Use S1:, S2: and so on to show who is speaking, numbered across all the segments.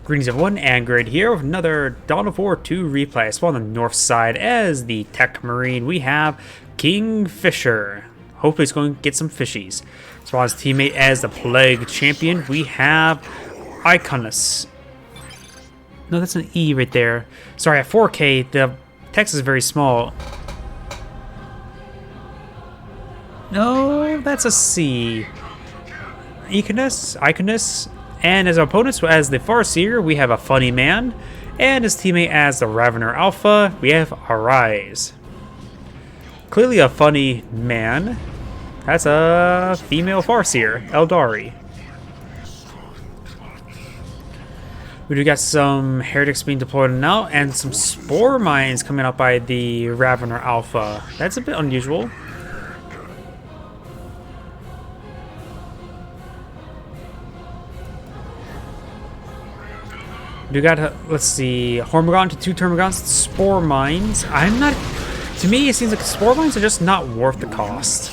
S1: Greetings everyone, and Grid here with another Dawn of War 2 replay. So on the north side, as the Tech Marine, we have Kingfisher. Hopefully he's going to get some fishies. So on his teammate as the Plague Champion, we have Leonus. No, that's an E right there. Sorry, at 4K, the text is very small. No, that's a C. Iconus. And as our opponents, as the Farseer, we have a Funnyman, and his teammate as the Ravener Alpha, we have Arise. Clearly a funny man. That's a female Farseer, Eldari. We do got some heretics being deployed now, and some spore mines coming up by the Ravener Alpha. That's a bit unusual. We got, let's see, Hormagon to 2 Termagants, spore mines. To me, it seems like spore mines are just not worth the cost.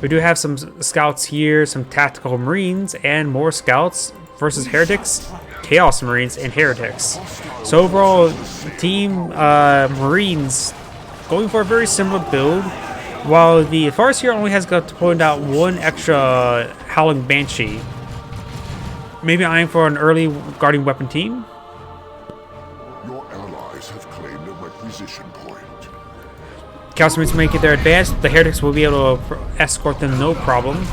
S1: We do have some scouts here, some tactical marines, and more scouts versus heretics, chaos marines, and heretics. So overall, team marines going for a very similar build, while the Farseer only has got to point out one extra Howling Banshee. Maybe eyeing for an early guarding weapon team.
S2: Your allies have claimed a requisition point.
S1: Chaos Marines make it their advance. The heretics will be able to escort them no problem,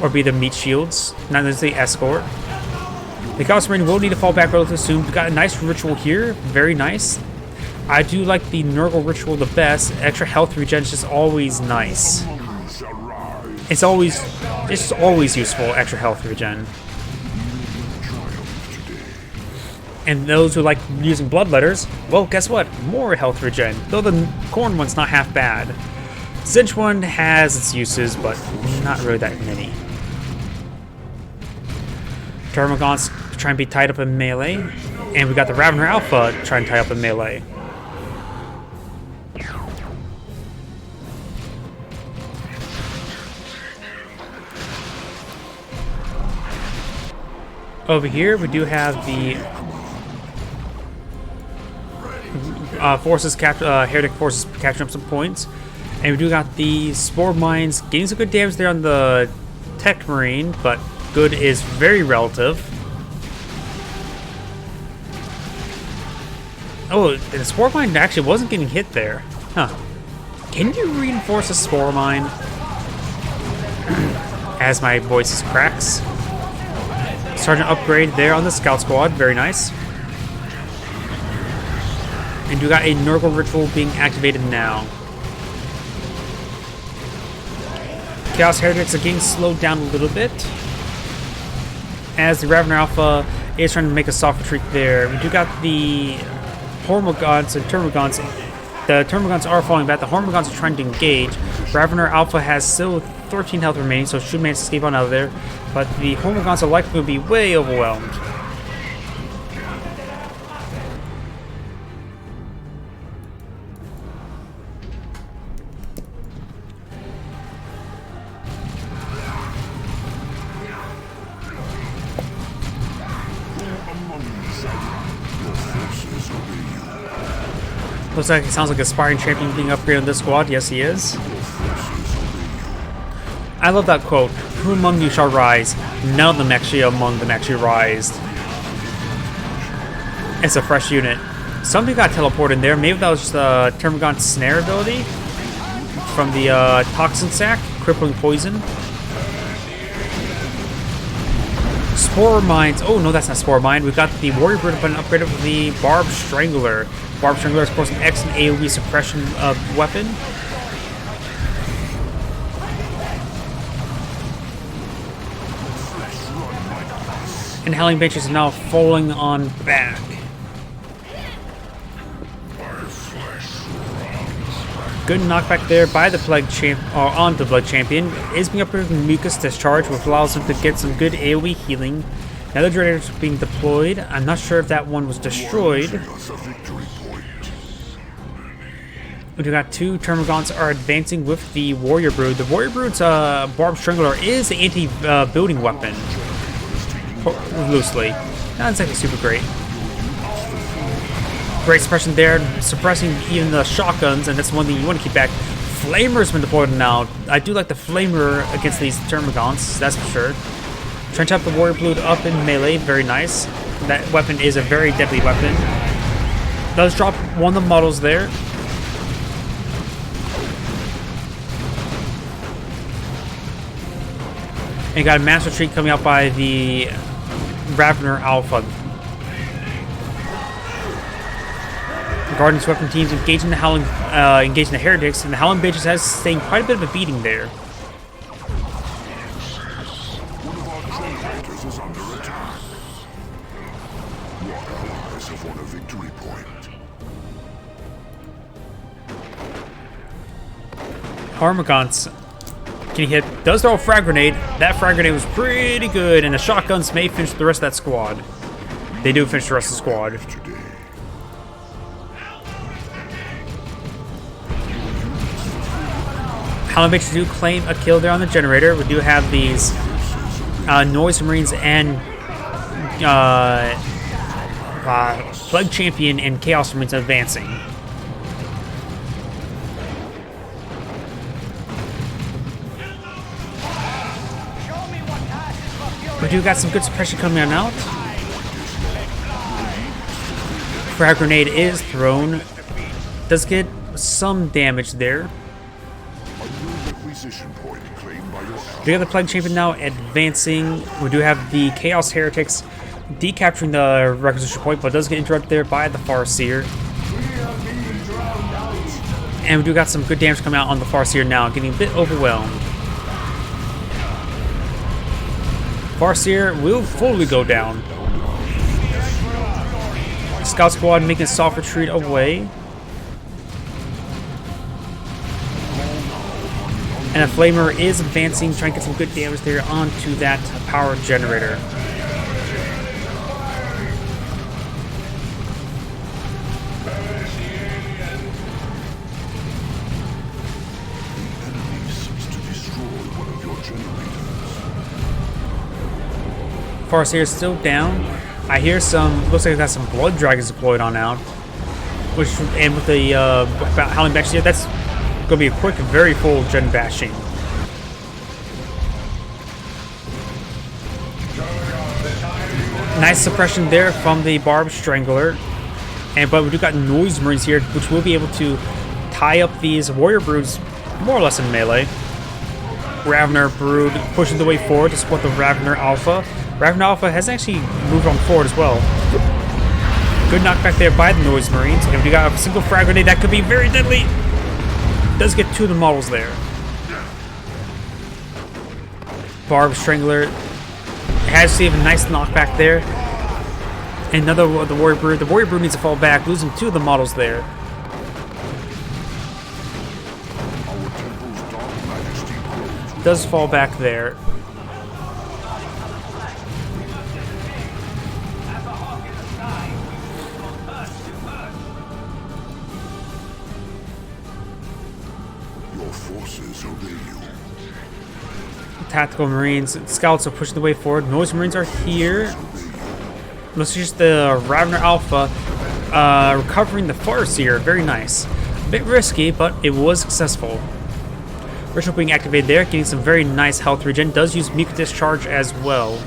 S1: or be the meat shields, not necessarily escort. The Chaos Marine will need to fall back relatively soon. We've got a nice ritual here, very nice. I do like the Nurgle ritual the best. Extra health regen is just always nice. It's always useful. Extra health regen. And those who like using bloodletters, well, guess what? More health regen. Though the corn one's not half bad. Cinch one has its uses, but not really that many. Termagants try and be tied up in melee. And we got the Ravener Alpha trying to tie up in melee. Over here, we do have the heretic forces capturing up some points, and we do got the spore mines getting some good damage there on the Tech Marine, but good is very relative. Oh, the spore mine actually wasn't getting hit there, huh? Can you reinforce a spore mine? As my voice cracks. Sergeant upgrade there on the scout squad, very nice. And you got a Nurgle ritual being activated now. Chaos Heretics are getting slowed down a little bit, as the Ravener Alpha is trying to make a soft retreat there. We do got the Hormagons and Termagants. The Termagants are falling back. The Hormagons are trying to engage. Ravener Alpha has still 13 health remaining, so should manage to escape on out of there. But the Hormagons are likely to be way overwhelmed. Looks like it sounds like a Aspiring Champion being upgraded on this squad. Yes, he is. I love that quote. Who among you shall rise? None of them among them actually rised. It's a fresh unit. Somebody got teleported in there. Maybe that was just the Termagant Snare ability from the Toxin Sac, crippling poison. Spore mines. Oh no, that's not spore mine. We've got the Warrior Brood button upgraded with the Barb Strangler. Barb Strangler is, of course, an excellent AoE suppression weapon. And Howling Banshees are now falling on back. Good knockback there by the Plague Champion, or on the Blood Champion. Is being upgraded with Mucus Discharge, which allows him to get some good AoE healing. Now the Dreaders are being deployed. I'm not sure if that one was destroyed. We got 2 Termagants are advancing with the Warrior Brood. The Warrior Brood's Barb Strangler is an anti-building weapon. Loosely. Not exactly super great. Great suppression there, suppressing even the shotguns, and that's one thing you want to keep back. Flamer's been deployed now. I do like the Flamer against these Termagants, that's for sure. Trying to have the Warrior Blood up in melee, very nice. That weapon is a very deadly weapon. Does drop one of the models there. And you got a mass retreat coming out by the Ravener Alpha. Guardian's weapon teams engaging the Howling, engaging the Heretics, and the Howling Bitches has sustained quite a bit of a beating there.
S2: One of our generators is under attack. Your allies have won a victory point.
S1: Harmagants getting hit. Does throw a frag grenade. That frag grenade was pretty good, and the shotguns may finish the rest of that squad. They do finish the rest of the squad. Howling Bitches do claim a kill there on the generator. We do have these Noise Marines and Plague Champion and Chaos Marines advancing. We do got some good suppression coming on out. Frag grenade is thrown. Does get some damage there. We have the Plague Champion now advancing. We do have the Chaos Heretics decapturing the requisition point, but does get interrupted there by the Farseer. And we do got some good damage coming out on the Farseer now, getting a bit overwhelmed. Farseer will fully go down. Scout Squad making a soft retreat away. And a Flamer is advancing, trying to get some good damage there onto that power generator. Farseer is still down. I hear some, looks like we've got some Blood Dragons deployed on out. Which, and with the Howling Bitches here, that's going to be a quick, very full gen bashing. Nice suppression there from the Barb Strangler. But we do got Noise Marines here, which will be able to tie up these Warrior Broods more or less in melee. Ravener Brood pushing the way forward to support the Ravener Alpha. Ravener Alpha has actually moved on forward as well. Good knockback there by the Noise Marines. And we got a single frag grenade that could be very deadly. Does get two of the models there. Barb Strangler has received a nice knockback there. And another of the Warrior Brood. The Warrior Brood needs to fall back, losing two of the models there. Does fall back there. Tactical Marines, Scouts are pushing the way forward. Noise Marines are here. Let's just the Ravener Alpha recovering the Farseer. Very nice. A bit risky, but it was successful. Ritual being activated there, getting some very nice health regen. Does use Mucus Discharge as well.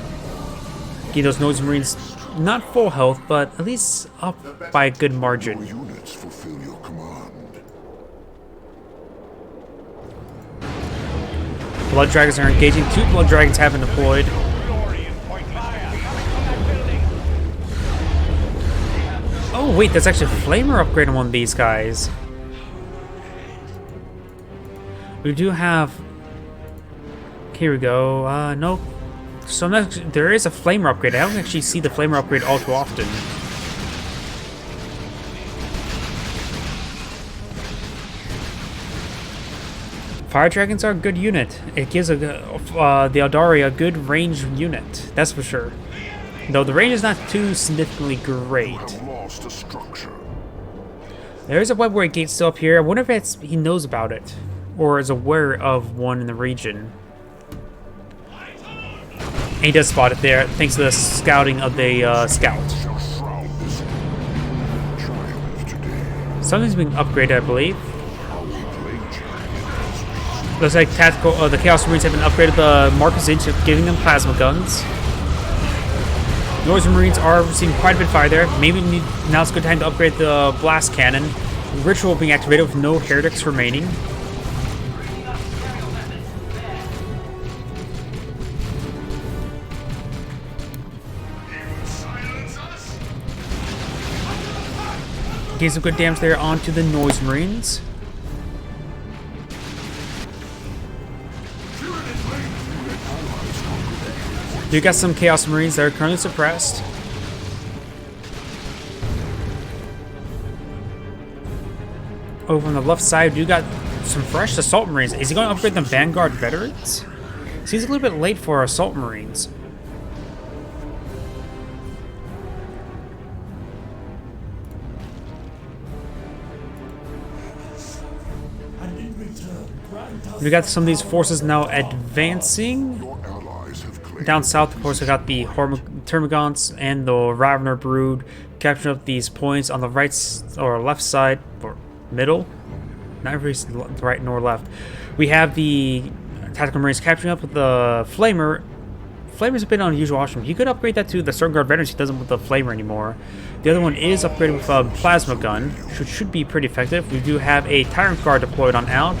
S1: Getting those Noise Marines not full health, but at least up by a good margin.
S2: Units fulfill your command.
S1: Blood Dragons are engaging. Two Blood Dragons have been deployed. Oh wait, that's actually a Flamer upgrade on one of these guys. We do have... Here we go. Nope. So there is a Flamer upgrade. I don't actually see the Flamer upgrade all too often. Fire Dragons are a good unit. It gives the Eldari a good range unit. That's for sure. Though the range is not too significantly great. There is a web warrior gate still up here. I wonder if he knows about it. Or is aware of one in the region. And he does spot it there, thanks to the scouting of the scout.
S2: Shall shroud this triumph today.
S1: Something's being upgraded, I believe.
S2: How we play champions.
S1: Looks like the Chaos Marines have been upgraded the Marcus Inch, giving them plasma guns. Noise Marines are receiving quite a bit of fire there. Maybe now it's a good time to upgrade the Blast Cannon. Ritual being activated with no heretics remaining. Getting some good damage there onto the Noise Marines. You got some Chaos Marines that are currently suppressed. Over on the left side, you got some fresh Assault Marines. Is he going to upgrade them Vanguard Veterans? Seems a little bit late for Assault Marines. We got some of these forces now advancing.
S2: Your allies have claimed
S1: Down south, of course, we got the Termagants and the Ravener Brood capturing up these points on the right or left side, or middle, not really right nor left. We have the Tactical Marines capturing up with the Flamer. Flamer's a bit unusual option. You could upgrade that to the Stern Guard Veterans. He doesn't with the Flamer anymore. The other one is upgraded with a Plasma Gun, which should be pretty effective. We do have a Tyrant Guard deployed on out.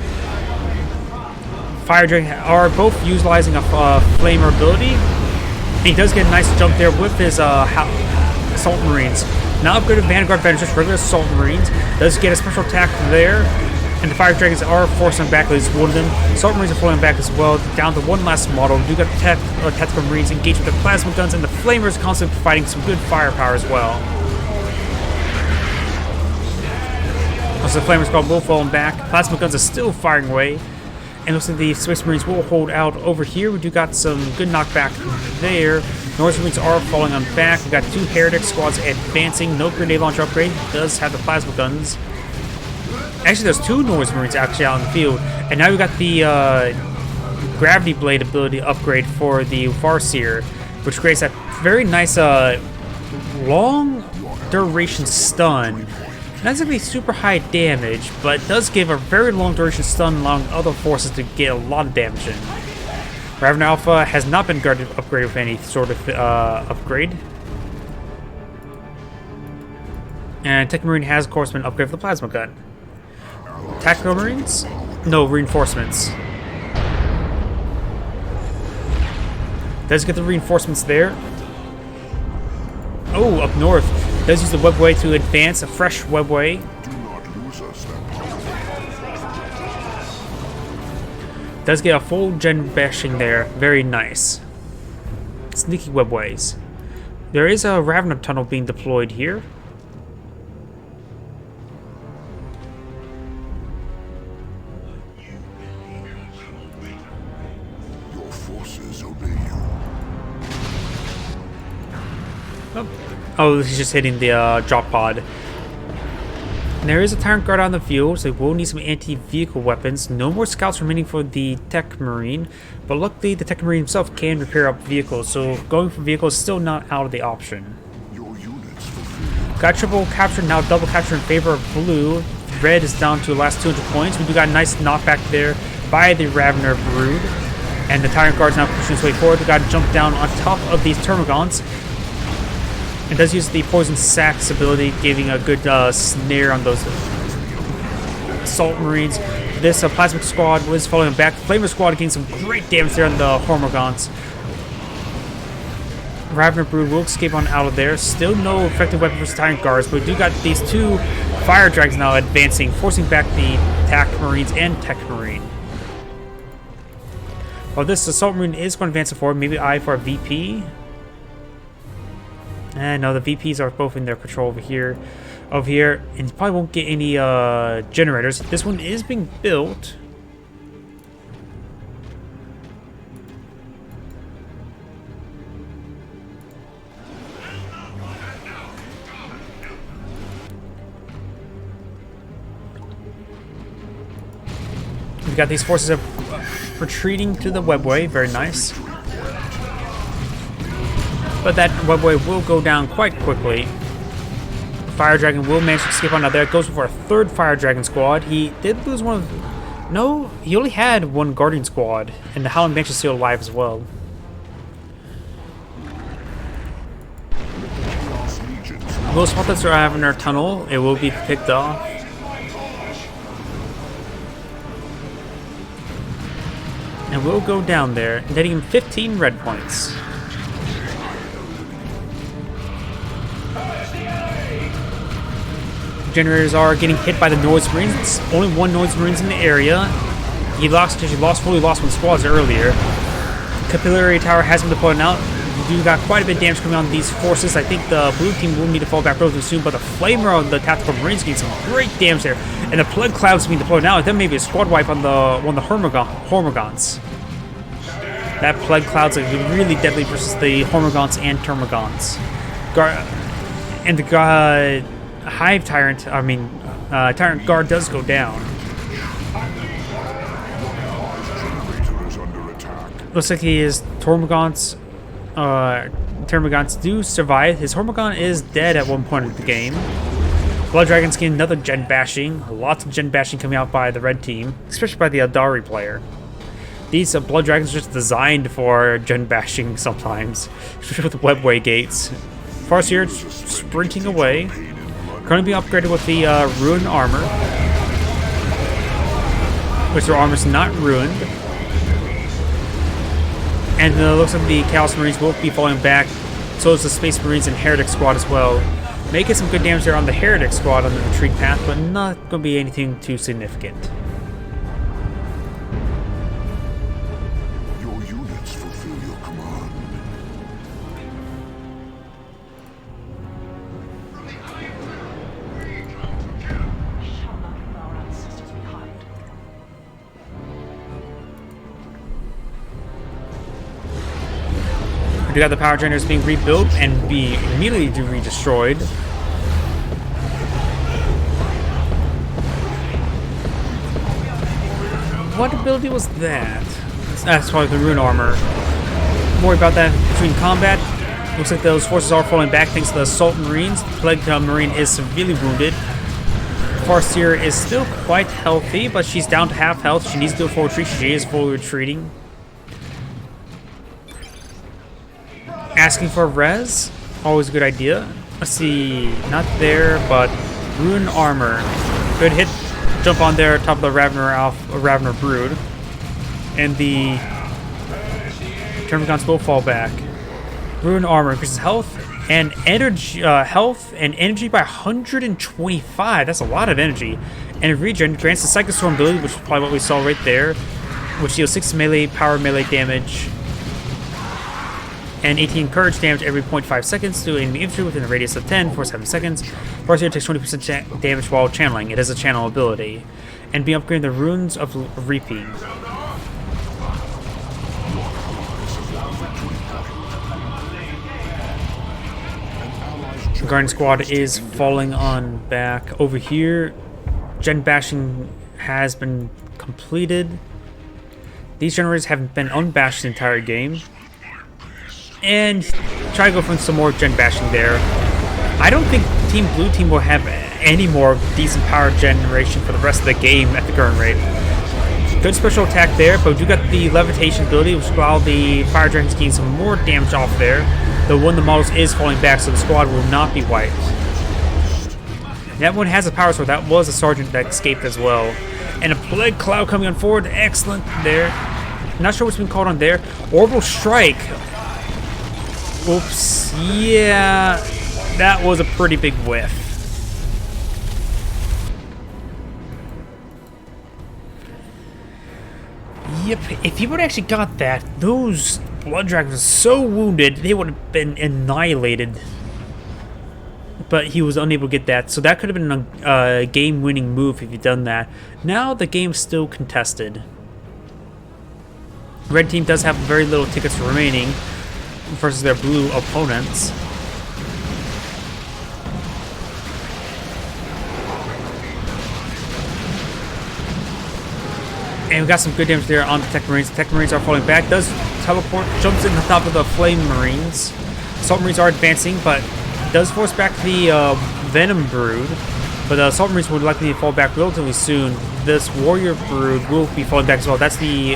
S1: Fire Dragon are both utilizing a Flamer ability. And he does get a nice jump there with his Assault Marines. Now upgraded Vanguard Veterans, just regular Assault Marines. Does get a special attack there. And the Fire Dragons are forcing back, at least one of them. Assault Marines are falling back as well. Down to one last model. We do got Tactical Marines engaged with the Plasma Guns, and the Flamers constantly providing some good firepower as well. Also, the Flamer Squad will fall back. Plasma Guns are still firing away. And looks like the Space Marines will hold out over here. We do got some good knockback there. North Marines are falling on back. We got two Heretic Squads advancing. No grenade launcher upgrade. Does have the Plasma Guns. Actually, there's two Norse Marines actually out in the field. And now we got the Gravity Blade ability upgrade for the Farseer, which creates that very nice long duration stun. Not exactly super high damage, but it does give a very long duration stun, allowing other forces to get a lot of damage in. Raven Alpha has not been upgraded with any sort of upgrade. And Tech Marine has, of course, been upgraded with the Plasma Gun. Tactical Marines? No, reinforcements. Does get the reinforcements there. Oh, up north. Does use the webway to advance, a fresh webway.
S2: do not lose us that
S1: Does get a full gen bashing there. Very nice. Sneaky webways. There is a Ravener tunnel being deployed here.
S2: Your forces obey you.
S1: Oh, he's just hitting the drop pod. And there is a Tyrant Guard on the field, so we'll need some anti-vehicle weapons. No more scouts remaining for the Tech Marine, but luckily the Tech Marine himself can repair up vehicles, so going for vehicles is still not out of the option.
S2: Your units fulfill.
S1: Got triple capture, now double capture in favor of blue. Red is down to the last 200 points. We do got a nice knockback there by the Ravener Brood. And the Tyrant Guard's now pushing his way forward. We got to jump down on top of these Termagants. It does use the Poison Sacs ability, giving a good snare on those Assault Marines. This Plasmic Squad was following back. The Flamer Squad getting some great damage there on the Hormagants. Ravener Brood will escape on out of there. Still no effective weapon versus Tyrant Guards, but we do got these two Fire Dragons now advancing, forcing back the Tac Marines and Tech Marine. While this Assault Marine is going to advance forward, maybe I for a VP. And no, the VPs are both in their control over here. And you probably won't get any generators. This one is being built. We got these forces retreating to the webway. Very nice. but that webway will go down quite quickly. Fire Dragon will manage to escape on out there. It goes for a third Fire Dragon squad. He did lose one of... No, he only had one Guardian squad, and the Howling Banshee is still alive as well. We'll spot that Ravener tunnel. It will be picked off. And we'll go down there, netting him 15 red points. Generators are getting hit by the Noise Marines. Only one Noise Marines in the area. He fully lost one squads earlier. Capillary Tower has been deployed now. You got quite a bit of damage coming on these forces. I think the blue team will need to fall back relatively soon, but the Flamer on the Tactical Marines getting some great damage there. And the Plague Cloud's being deployed now. Then maybe a squad wipe on one of the Hormigons. That Plague Cloud's like really deadly versus the Hormigons and Termagants. And the Hive Tyrant, Tyrant Guard does go down. Looks like he is Termagants do survive. His Hormigon is dead at one point of the game. Blood Dragon's getting another gen bashing. Lots of gen bashing coming out by the red team, especially by the Eldari player. These Blood Dragons are just designed for gen bashing sometimes, especially with the webway gates. Farseer sprinting away. Currently being upgraded with the Ruin Armor, which their armor's not ruined. And it looks like the Chaos Marines will be falling back. So is the Space Marines and Heretic Squad as well. Making some good damage there on the Heretic Squad on the retreat path, but not going to be anything too significant.
S2: Your units fulfill your command.
S1: We got the power generators being rebuilt and be immediately re-destroyed. What ability was that? That's probably the Rune Armor. Don't worry about that between combat. Looks like those forces are falling back thanks to the Assault Marines. The Plague Marine is severely wounded. Farseer is still quite healthy, but she's down to half health. She needs to do a full retreat. She is fully retreating. Asking for a res, always a good idea. Let's see, not there, but Rune Armor. Good hit, jump on there, top of the Ravener Brood. And the Termagants will fall back. Rune Armor increases health and energy by 125. That's a lot of energy. And regen grants the Psychic Storm ability, which is probably what we saw right there, which deals 6 melee damage. And 18 courage damage every 0.5 seconds to enemy infantry within a radius of 10 for 7 seconds. Farseer takes 20% damage while channeling. It is a channel ability. And be upgrading the Runes of Reaping. Guardian Squad is falling on back. Over here, gen bashing has been completed. These generators have been unbashed the entire game. And try to go for some more gen bashing there. I don't think Team Blue Team will have any more decent power generation for the rest of the game at the current rate. Good special attack there, but we do got the levitation ability, which will allow the Fire Dragons to gain some more damage off there. Though one of the models is falling back, so the squad will not be wiped. That one has a power sword. That was a sergeant that escaped as well. And a Plague Cloud coming on forward. Excellent there. Not sure what's been called on there. Orbital Strike. Oops, yeah, that was a pretty big whiff. Yep, if he would have actually got that, those Blood Dragons were so wounded, they would have been annihilated. But he was unable to get that, so that could have been a game-winning move if he'd done that. Now the game's still contested. Red team does have very little tickets remaining versus their blue opponents. And we got some good damage there on the Tech Marines. The Tech Marines are falling back. Does teleport, jumps in the top of the Flame Marines. Assault Marines are advancing, but does force back the Venom Brood. But the Assault Marines would likely fall back relatively soon. This Warrior Brood will be falling back as well. That's the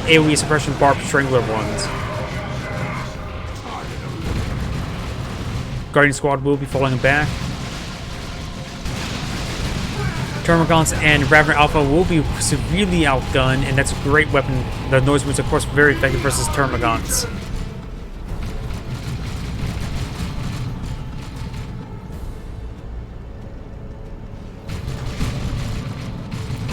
S1: AoE Suppression Barb Strangler ones. Guardian Squad will be falling back. Termagants and Ravener Alpha will be severely outgunned, and that's a great weapon. The Noise Marines, of course, very effective versus Termagants.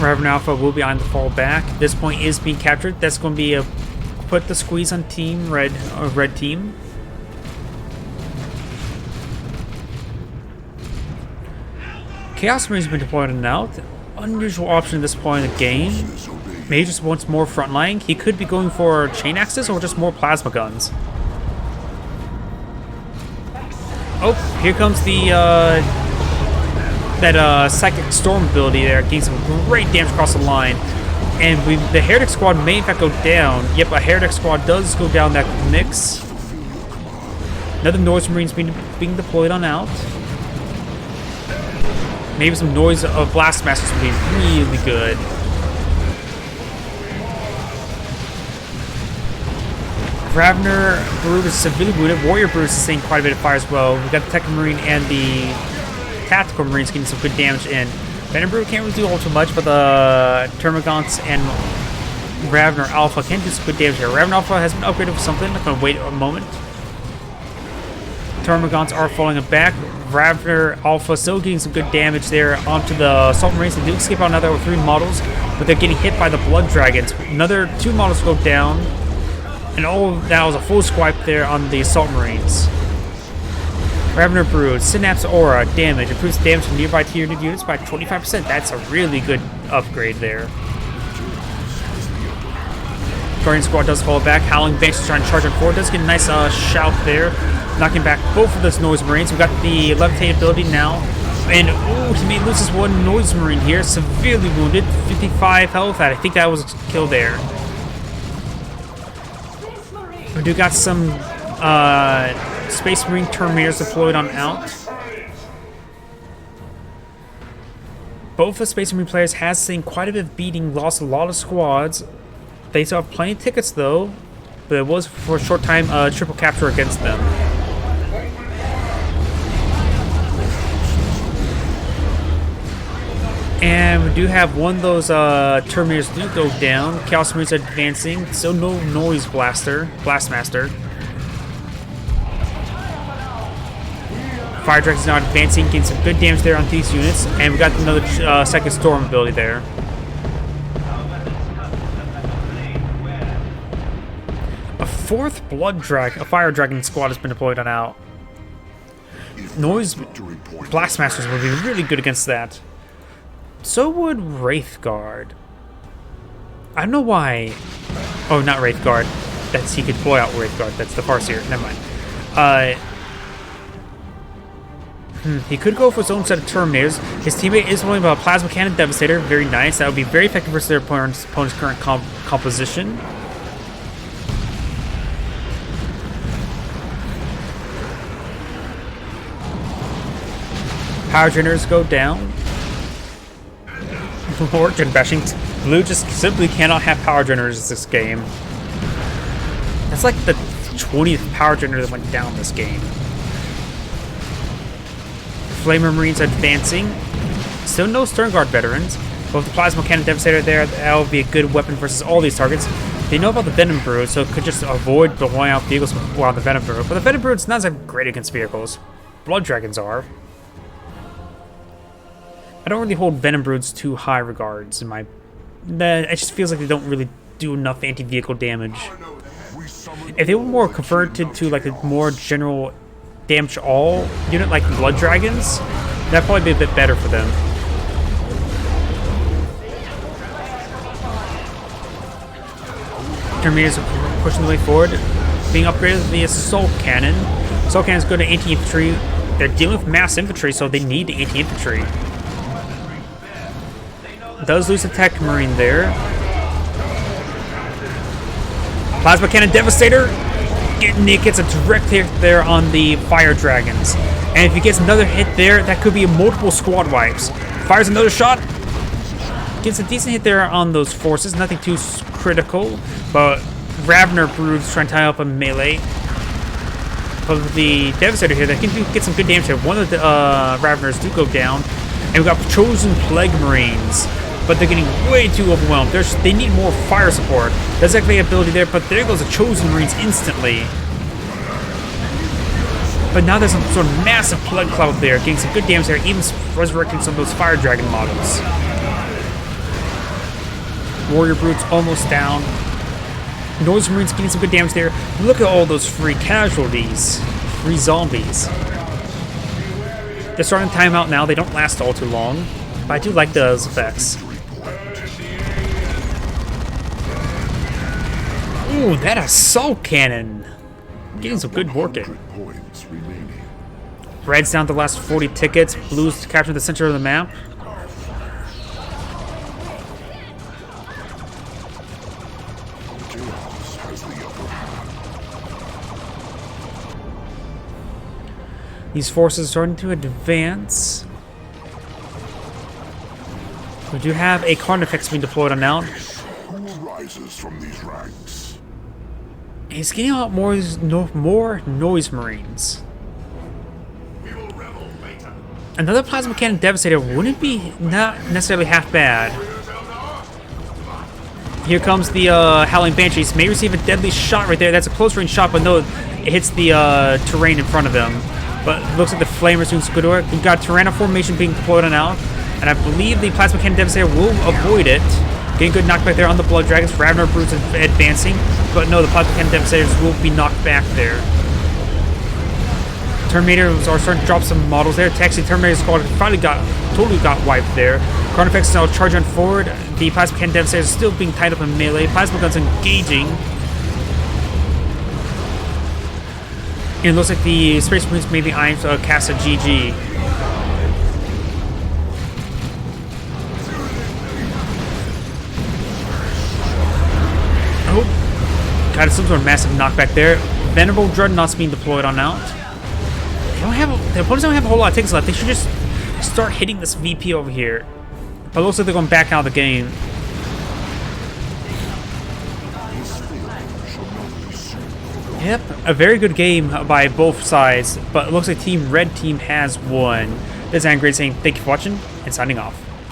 S1: Ravener Alpha will be on the fall back. This point is being captured. That's going to be a put the squeeze on team red team. Chaos Marine's been deployed and out. Unusual option at this point in the game. Maybe he just wants more frontline. He could be going for chain axes or just more plasma guns. Oh, here comes the Psychic Storm ability there, getting some great damage across the line. And the Heretic Squad may in fact go down. Yep, a Heretic Squad does go down that mix. Another Noise Marines being deployed on out. Maybe some noise of Blastmasters would be really good. Ravener Brood is severely wounded. Warrior Brood is sustained quite a bit of fire as well. We've got the Tech Marine and the Tactical Marines getting some good damage in. Venom Brood can't really do all too much, but the Termagants and Ravener Alpha can do some good damage here. Ravener Alpha has been upgraded for something. I'm going to wait a moment. Termagants are falling back. Ravener Alpha still getting some good damage there onto the Assault Marines. They do escape out another 3 models, but they're getting hit by the Blood Dragons. Another 2 models go down, and all of that was a full swipe there on the Assault Marines. Ravener Brood, Synapse Aura, damage. Improves damage to nearby tiered units by 25%. That's a really good upgrade there. Guardian Squad does fall back. Howling Banks is trying to charge on forward. Does get a nice shout there. Knocking back both of those Noise Marines. We've got the Levitate ability now. And, ooh, he may lose his one Noise Marine here. Severely wounded. 55 health. I think that was a kill there. We do got some Space Marine Terminators deployed on out. Both the Space Marine players has seen quite a bit of beating, lost a lot of squads. They still have plenty of tickets though, but it was for a short time triple capture against them. And we do have one of those Terminators do go down. Chaos Marines are advancing. Still no Noise Blastmaster. Fire Dragon's not advancing, getting some good damage there on these units. And we got another Psychic Storm ability there. A 4th a Fire Dragon squad has been deployed on out. Noise Blastmasters would be really good against that. So would Wraithguard. I don't know why. Oh, not Wraithguard. That's he could deploy out Wraithguard. That's the Farseer. Never mind. He could go for his own set of Terminators. His teammate is rolling a Plasma Cannon Devastator. Very nice. That would be very effective versus their opponent's current composition. Power Generators go down. Origin bashing. Blue just simply cannot have Power Generators this game. That's like the 20th Power Generator that went down this game. Flamer Marines advancing. Still no Stern Guard veterans. Both the Plasma Cannon Devastator there, that will be a good weapon versus all these targets. They know about the Venom Brood, so it could just avoid blowing out vehicles while the Venom Brood. But the Venom Brood's not as great against vehicles. Blood Dragons are. I don't really hold Venom Broods too high regards in my... It just feels like they don't really do enough anti-vehicle damage. If they were more converted to like a more general damage all unit like Blood Dragons, that'd probably be a bit better for them. Terminators are pushing the way forward, being upgraded with the Assault Cannon. Assault Cannons go to anti-infantry. They're dealing with mass infantry, so they need the anti-infantry. Does lose a Tech Marine there. Plasma Cannon Devastator. Nick gets a direct hit there on the fire dragons. And if he gets another hit there, that could be multiple squad wipes. Fires another shot. Gets a decent hit there on those forces. Nothing too critical. But Ravener Broods trying to tie up a melee. But the Devastator here, that can get some good damage here. One of the Raveners do go down. And we've got Chosen Plague Marines. But they're getting way too overwhelmed. They need more fire support. There's actually an ability there, but there goes the Chosen Marines instantly. But now there's some sort of massive Plague Cloud there, getting some good damage there, even resurrecting some of those Fire Dragon models. Warrior Brutes almost down. Noise Marines getting some good damage there. Look at all those free casualties. Free zombies. They're starting to time out now. They don't last all too long. But I do like those effects. Ooh, that assault cannon. Getting some good work in. Red's down to the last 40 tickets. Blue's captured the center of the map. These forces are starting to advance. We do have a Carnifex being deployed on now.
S2: Who rises from these ranks?
S1: He's getting out more Noise Marines. Another Plasma Cannon Devastator wouldn't be not necessarily half bad. Here comes the Howling Banshees. May receive a deadly shot right there. That's a close range shot, but no, it hits the terrain in front of him. But it looks like the Flamers doing some good work. We've got Tyranno Formation being deployed on out. And I believe the Plasma Cannon Devastator will avoid it. Getting good knockback there on the Blood Dragons. Ravener Brutes advancing. But no, the Plasma Cannon Devastators will be knocked back there. Terminators are starting to drop some models there. Taxi Terminator Squad finally totally got wiped there. Carnifex is now charging forward. The Plasma Cannon Devastator is still being tied up in melee. Plasma Guns engaging. And it looks like the Space Marines may be eyeing to cast a GG. Oh, got some sort of massive knockback there. Venerable Dreadnoughts being deployed on out. The opponents don't have a whole lot of tickets left. They should just start hitting this VP over here. But it looks like they're going back out of the game. Yep, a very good game by both sides, but it looks like Team Red Team has won. This is Angry saying thank you for watching and signing off.